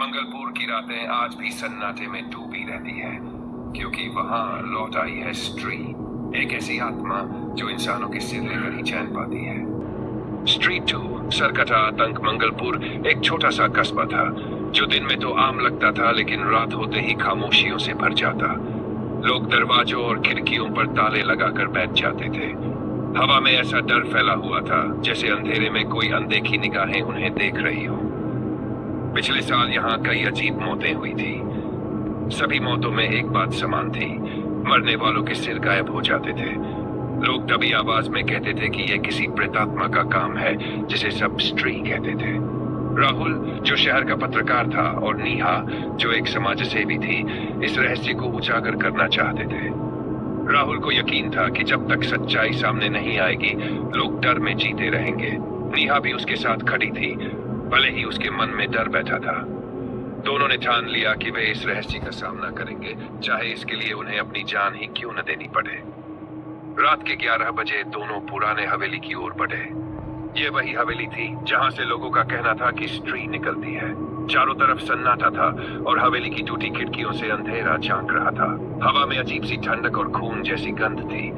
मंगलपुर की रातें आज भी सन्नाटे में डूबी रहती है, क्योंकि वहां लौट आई है स्त्री, एक ऐसी आत्मा जो इंसानों के सिर लेकर ही चैन पाती है। स्ट्रीट 2 सरकटा आतंक मंगलपुर एक छोटा सा कस्बा था जो दिन में तो आम लगता था, लेकिन रात होते ही खामोशियों से भर जाता। लोग दरवाजों और खिड़कियों पर ताले लगाकर बैठ जाते थे। हवा में ऐसा डर फैला हुआ था जैसे अंधेरे में कोई अनदेखी निगाहें उन्हें देख रही हो। पिछले साल यहाँ कई अजीब मौतें हुई थी। सभी मौतों में एक बात समान थी, मरने वालों के सिर गायब हो जाते थे। लोग दबी आवाज में कहते थे कि यह किसी प्रेतात्मा का काम है, जिसे सब स्त्री कहते थे। राहुल जो शहर का पत्रकार था और नीहा जो एक समाज सेवी थी, इस रहस्य को उजागर करना चाहते थे। राहुल को यकीन था कि जब तक सच्चाई सामने नहीं आएगी, लोग डर में जीते रहेंगे। नीहा भी उसके साथ खड़ी थी, भले ही उसके मन में डर बैठा था। दोनों ने ठान लिया कि वे इस रहस्य का सामना करेंगे, चाहे इसके लिए उन्हें अपनी जान ही क्यों न देनी पड़े। रात के 11 बजे दोनों पुराने हवेली की ओर बढ़े। ये वही हवेली थी जहां से लोगों का कहना था कि स्त्री निकलती है। चारों तरफ सन्नाटा था और हवेली की टूटी खिड़कियों से अंधेरा झांक रहा था। हवा में अजीब सी ठंडक और खून जैसी गंध थी।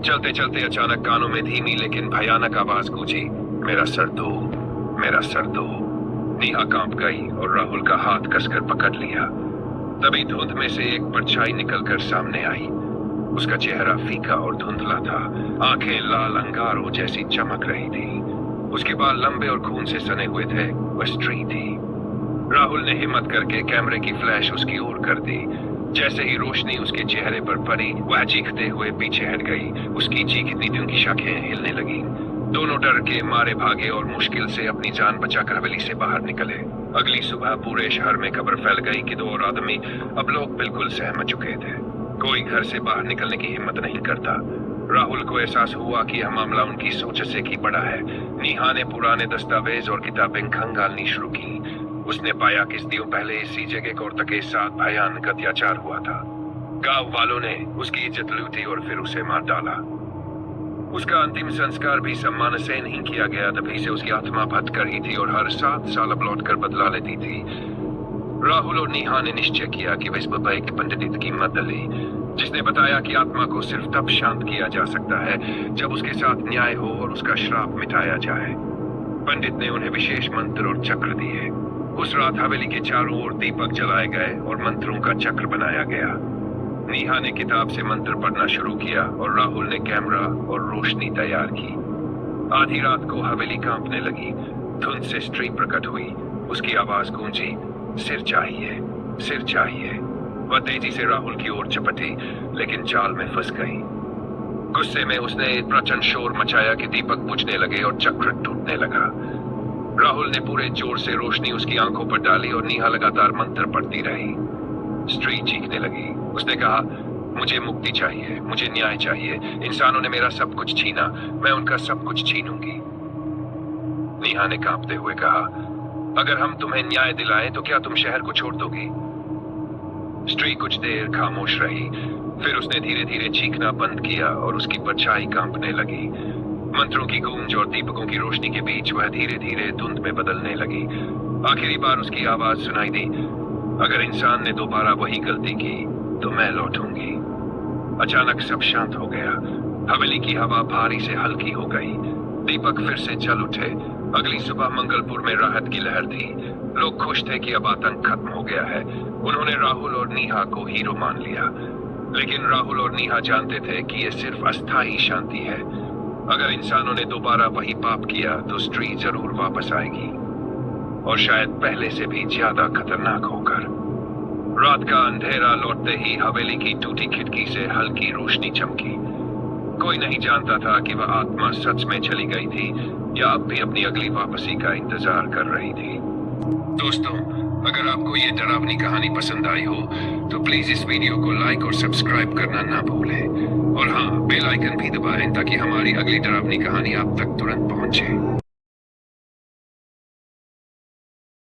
चलते चलते अचानक कानों में धीमी लेकिन भयानक आवाज गूंजी, मेरा सर दो, मेरा सर दो। नीहा कांप गई और राहुल का हाथ कसकर पकड़ लिया। तभी धुंध में से एक परछाई निकलकर सामने आई। उसका चेहरा फीका और धुंधला था, आंखें लाल अंगारों जैसी चमक रही थी। उसके बाल लंबे और खून से सने हुए थे। वह स्त्री थी। राहुल ने हिम्मत करके कैमरे की फ्लैश उसकी ओर कर दी। जैसे ही रोशनी उसके चेहरे पर पड़ी, वह चीखते हुए पीछे हट गई। उसकी चीखती उनकी शाखें हिलने लगी। दोनों डर के मारे भागे और मुश्किल से अपनी जान बचाकर हवेली से बाहर निकले। अगली सुबह पूरे शहर में खबर फैल गई कि 2 और आदमी, अब लोग बिल्कुल सहम चुके थे। कोई घर से बाहर निकलने की हिम्मत नहीं करता। राहुल को एहसास हुआ कि यह मामला उनकी सोच से की बड़ा है। नीहा ने पुराने दस्तावेज और किताबें खंगालनी शुरू की। उसने पाया कि सदियों पहले इसी जगह कौरतक के साथ भयानक अत्याचार हुआ था। गांव वालों ने उसकी इज्जत लूटी और फिर उसे मार डाला। उसका अंतिम संस्कार भी सम्मान से नहीं किया गया। तभी से उसकी आत्मा भटक रही थी और हर 7 साल अब लौटकर बदला लेती थी। राहुल और नीहा ने निश्चय किया कि वे इस बाबा एक पंडित की मदद ली, जिसने बताया कि आत्मा को सिर्फ तब शांत किया जा सकता है जब उसके साथ न्याय हो और उसका श्राप मिटाया जाए। पंडित ने उन्हें विशेष मंत्र और चक्र दिए। उस रात हवेली के चारों ओर दीपक जलाए गए और मंत्रों का चक्र बनाया गया। नीहा ने किताब से मंत्र पढ़ना शुरू किया और राहुल ने कैमरा और रोशनी तैयार की। आधी रात को हवेली कांपने लगी। धुंध से स्त्री प्रकट हुई। उसकी आवाज गूंजी, सिर चाहिए, सिर चाहिए। वह तेजी से राहुल की ओर चपटी, लेकिन जाल में फंस गई। गुस्से में उसने प्रचंड शोर मचाया कि दीपक बुझने लगे और चक्र टूटने लगा। राहुल ने पूरे जोर से रोशनी उसकी आंखों पर डाली और नीहा लगातार मंत्र पढ़ती रही। स्त्री चीखने लगी। उसने कहा, मुझे मुक्ति चाहिए, मुझे न्याय चाहिए। इंसानों ने मेरा सब कुछ छीना, मैं उनका सब कुछ छीनूंगी। नीहा ने कांपते हुए कहा, अगर हम तुम्हें न्याय दिलाएं तो क्या तुम शहर को छोड़ दोगी? स्त्री कुछ देर खामोश रही, फिर उसने धीरे धीरे चीखना बंद किया और उसकी परछाई कांपने लगी। मंत्रों की गूंज और दीपकों की रोशनी के बीच वह धीरे धीरे धुंध में बदलने लगी। आखिरी बार उसकी आवाज सुनाई दी, अगर इंसान ने दोबारा वही गलती की तो मैं लौटूंगी। अचानक सब शांत हो गया। हवेली की हवा भारी से हल्की हो गई। दीपक फिर से जल उठे। अगली सुबह मंगलपुर में राहत की लहर थी। लोग खुश थे कि अब आतंक खत्म हो गया है। उन्होंने राहुल और नीहा को हीरो मान लिया। लेकिन राहुल और नीहा जानते थे कि यह सिर्फ अस्थायी शांति है। अगर इंसानों ने दोबारा वही पाप किया तो स्त्री जरूर वापस आएगी, और शायद पहले से भी ज्यादा खतरनाक होकर। रात का अंधेरा लौटते ही हवेली की टूटी खिड़की से हल्की रोशनी चमकी। कोई नहीं जानता था कि वह आत्मा सच में चली गई थी या अब भी अपनी अगली वापसी का इंतजार कर रही थी। दोस्तों, अगर आपको ये डरावनी कहानी पसंद आई हो तो प्लीज इस वीडियो को लाइक और सब्सक्राइब करना ना भूलें। और हाँ, बेल आइकन भी दबाएं ताकि हमारी अगली डरावनी कहानी आप तक तुरंत पहुंचे।